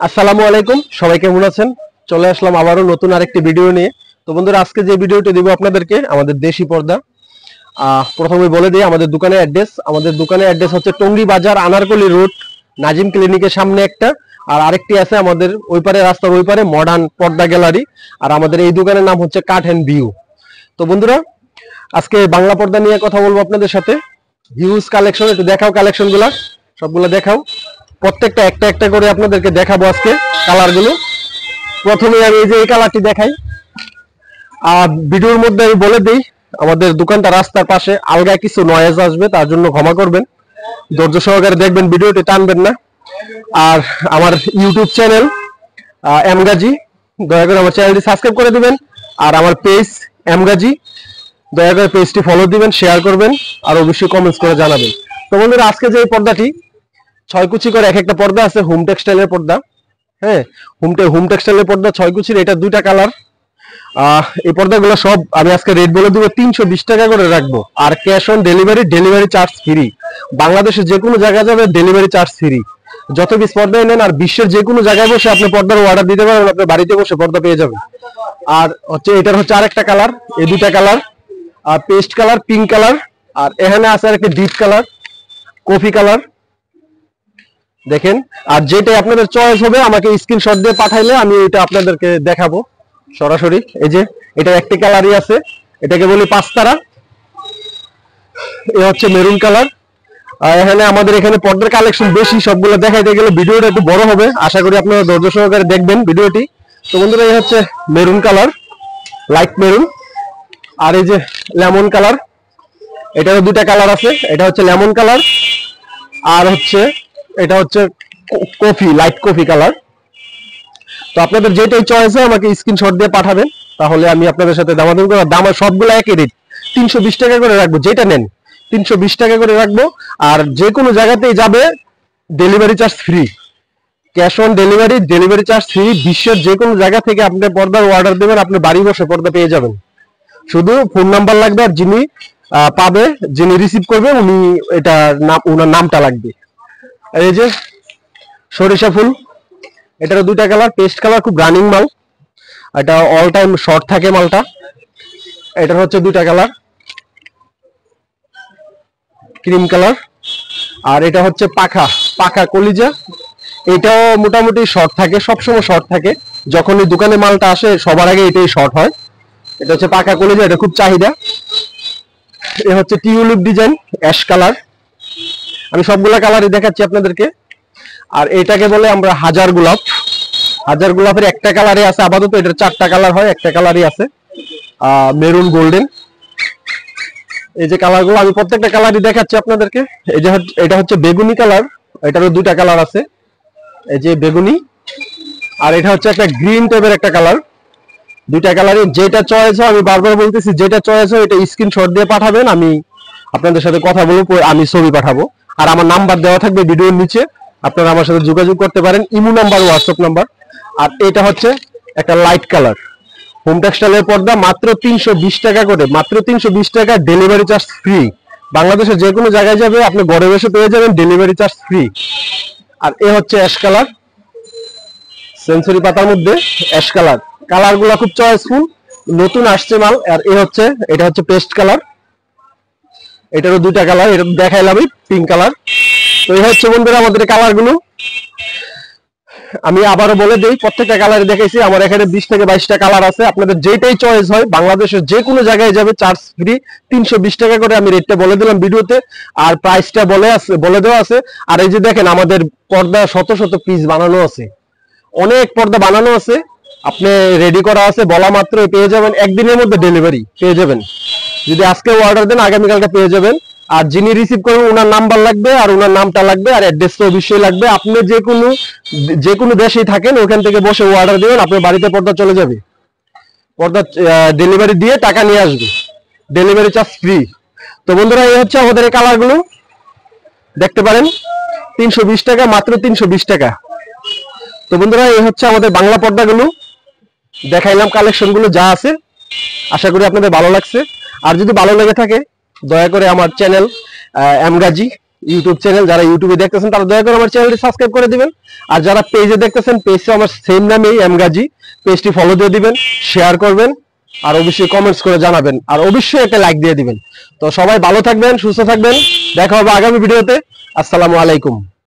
আসসালামু আলাইকুম, সবাই কেমন আছেন? চলে আসলাম আবারও নতুন আরেকটি ভিডিও নিয়ে। তো বন্ধুরা, আজকে যে ভিডিওটি দিব আপনাদেরকে আমাদের দেশি পর্দা। প্রথমে বলে দিই আমাদের দোকানের অ্যাড্রেস। আমাদের দোকানের অ্যাড্রেস হচ্ছে টঙ্গী বাজার, আনারকলি রোড, নাজিম ক্লিনিকের সামনে একটা, আর আরেকটি আছে আমাদের ওই পারে, রাস্তার ওই পারে মডার্ন পর্দা গ্যালারি। আর আমাদের এই দোকানের নাম হচ্ছে কাঠ এন্ড ভিউ। তো বন্ধুরা, আজকে বাংলা পর্দা নিয়ে কথা বলবো আপনাদের সাথে। হিউজ কালেকশন, একটু দেখাও কালেকশন গুলা, সবগুলা দেখাও। প্রত্যেকটা একটা একটা করে আপনাদেরকে দেখাবো আজকে কালার গুলো। প্রথমে আমি এই যে এই কালারটি দেখাই। আর ভিডিওর মধ্যে আমি বলে দিই, আমাদের দোকানটা রাস্তার পাশে, আলগা কিছু নয়েজ আসবে, তার জন্য ক্ষমা করবেন, ধৈর্য সহকারে দেখবেন, ভিডিওটি টানবেন না। আর আমার ইউটিউব চ্যানেল এমগাজি, দয়া করে আমার চ্যানেলটি সাবস্ক্রাইব করে দিবেন। আর আমার পেজ এমগাজি, দয়া করে পেজটি ফলো দিবেন, শেয়ার করবেন, আর অবশ্যই কমেন্টস করে জানাবেন। তো বন্ধুরা, আজকে যে এই পর্দাটি 6 কুচি করে এক একটা পর্দা আছে, হোম টেক্সটাইলের পর্দা। হ্যাঁ, হোম টেক্সটাইলের পর্দা 6 কুচির, এটা দুইটা কালার। এই পর্দাগুলো সব আমি আজকে রেট বলে দেবো, 320 টাকা করে রাখবো। আর cash on delivery, delivery charge free. বাংলাদেশের যে কোনো জায়গায় যাবে ডেলিভারি চার্জ ফ্রি, যত পিস পর্দায় নেন। আর বিশ্বের যে কোনো জায়গায় বসে আপনি পর্দার অর্ডার দিতে পারবেন, আপনার বাড়িতে বসে পর্দা পেয়ে যাবেন। আর হচ্ছে এটার হচ্ছে আরেকটা কালার, এই দুইটা কালার, আর পেস্ট কালার, পিঙ্ক কালার, আর এখানে আছে আরেকটা ডিপ কালার, কফি কালার। দেখেন, আর যেটা আপনাদের চয়েস হবে আমাকে স্ক্রিনশট দিয়ে পাঠাইলে আমি এটা আপনাদেরকে দেখাবো সরাসরি। এই যে এটা একটি কালারই আছে, এটাকে বলি পাঁচতারা। এ হচ্ছে মেরুন কালার। আর এখানে আমাদের এখানে পর্দার কালেকশন বেশি, সবগুলো দেখাইতে গেলে ভিডিওটা একটু বড় হবে, আশা করি আপনারা ধৈর্য সহকারে দেখবেন ভিডিওটি। তো বন্ধুরা, এই হচ্ছে মেরুন কালার, লাইট মেরুন। আর এই যে লেমন কালার, এটারও দুটা কালার আছে, এটা হচ্ছে লেমন কালার, আর হচ্ছে এটা হচ্ছে কফি, লাইট কফি কালার। তো আপনাদের যেটাই চয়েস হয় আমাকে স্ক্রিনশট দিয়ে পাঠাবেন, তাহলে আমি আপনাদের সাথে দামাদামি করে, দাম সবগুলো একই রেট, 320 টাকা করে রাখবো। যেটা নেন 320 টাকা করে রাখবো। আর যে কোনো জায়গাতেই যাবে delivery charge free, cash on delivery, delivery charge free. বিশ্বের যে কোনো জায়গা থেকে আপনি পর্দার অর্ডার দেবেন, আপনি বাড়ি বসে পর্দা পেয়ে যাবেন। শুধু ফোন নাম্বার লাগবে, আর যিনি পাবে, যিনি রিসিভ করবে, উনি এটা নাম, ওনার নামটা লাগবে। এই যে সরিষা ফুল, এটারও দুইটা কালার, পেস্ট কালার, খুব রানিং মাল, এটা অল টাইম শর্ট থাকে মালটা। এটার হচ্ছে দুইটা কালার, ক্রিম কালার, আর এটা হচ্ছে পাখা, পাখা কলিজা। এটাও মোটামুটি শর্ট থাকে, সবসময় শর্ট থাকে, যখন এই দোকানে মালটা আসে সবার আগে এটাই শর্ট হয়। এটা হচ্ছে পাখা কলিজা, এটা খুব চাহিদা। এ হচ্ছে টিউলিপ ডিজাইন, অ্যাশ কালার। আমি সবগুলা কালারই দেখাচ্ছি আপনাদেরকে। আর এটাকে বলে আমরা হাজার গোলাপ। হাজার গোলাপের একটা কালারে আছে আপাতত, এটার 4টা কালার হয়, একটা কালারই আছে মেরুন গোল্ডেন। এই যে কালারগুলো আমি প্রত্যেকটা কালারই দেখাচ্ছি আপনাদেরকে। এই যে এটা হচ্ছে বেগুনি কালার, এটারও দুইটা কালার আছে, এই যে বেগুনি। আর এটা হচ্ছে একটা গ্রিন টাইপের একটা কালার। দুইটা কালারই যেটা চয়েস হয়, আমি বারবার বলতেছি, যেটা চয়েস হয় এটা স্ক্রিনশট দিয়ে পাঠাবেন, আমি আপনাদের সাথে কথা বলবো, আমি ছবি পাঠাবো। আর আমার নাম্বার দেওয়া থাকবে ভিডিওর নিচে, আপনারা আমার সাথে যোগাযোগ করতে পারেন, ইমো নাম্বার, হোয়াটসঅ্যাপ নাম্বার। আর এটা হচ্ছে একটা লাইট কালার, হোম টেক্সটাইলের পর্দা, মাত্র 320 টাকা করে, মাত্র 320 টাকা, ডেলিভারি চার্জ ফ্রি। বাংলাদেশের যে কোনো জায়গায় যাবে আপনি ঘরে বসে পেয়ে যাবেন, ডেলিভারি চার্জ ফ্রি। আর এ হচ্ছে অ্যাশ কালার, সেঞ্চুরি পাতার মধ্যে অ্যাশ কালার। কালার গুলা খুব চয়েসফুল, নতুন আসছে মাল। আর এ হচ্ছে, এটা হচ্ছে পেস্ট কালার, এটারও দুইটা কালার, এটা দেখাইলাম, পিঙ্ক কালার। তো এই হচ্ছে বন্ধুরা আমাদের কালার গুলো। আমি আবারও বলে দিই, প্রত্যেকটা কালারে দেখাইছি, আমার এখানে 20 থেকে 22টা কালার আছে। আপনাদের যেটাই চয়েস হয়, বাংলাদেশের যে কোনো জায়গায় যাবে চার্জ ফ্রি, 320 টাকা করে আমি রেটটা বলে দিলাম ভিডিওতে, আর প্রাইসটা বলে দেওয়া আছে। আর এই যে দেখেন, আমাদের পর্দা শত শত পিস বানানো আছে, অনেক পর্দা বানানো আছে, আপনি রেডি করা আছে, বলা মাত্র পেয়ে যাবেন, একদিনের মধ্যে ডেলিভারি পেয়ে যাবেন। যদি আজকে অর্ডার দেন আগামীকালকে পেয়ে যাবেন। আর যিনি রিসিভ করবেন ওনার নাম্বার লাগবে, আর ওনার নামটা লাগবে, আর অ্যাড্রেসটা অবশ্যই লাগবে। আপনি যে কোনো দেশেই থাকেন, ওখান থেকে বসে অর্ডার দিবেন, আপনার বাড়িতে পর্দা চলে যাবে, পর্দা ডেলিভারি দিয়ে টাকা নিয়ে আসবে, ডেলিভারি চার্জ ফ্রি। তো বন্ধুরা, এই হচ্ছে আমাদের এই কালারগুলো, দেখতে পারেন, 320 টাকা, মাত্র 320 টাকা। তো বন্ধুরা, এই হচ্ছে আমাদের বাংলা পর্দাগুলো, দেখাইলাম কালেকশনগুলো যা আছে, আশা করি আপনাদের ভালো লাগছে। আর যদি ভালো লেগে থাকে, দয়া করে আমার চ্যানেল এমগাজি, ইউটিউব চ্যানেল, যারা ইউটিউবে দেখতেছেন তারা দয়া করে আমার চ্যানেলটি সাবস্ক্রাইব করে দিবেন। আর যারা পেজে দেখতেছেন, পেজে আমার সেম নামেই এম গাজী, পেজটি ফলো দিয়ে দিবেন, শেয়ার করবেন, আর অবশ্যই কমেন্টস করে জানাবেন, আর অবশ্যই একটা লাইক দিয়ে দিবেন। তো সবাই ভালো থাকবেন, সুস্থ থাকবেন, দেখা হবে আগামী ভিডিওতে। আসসালামু আলাইকুম।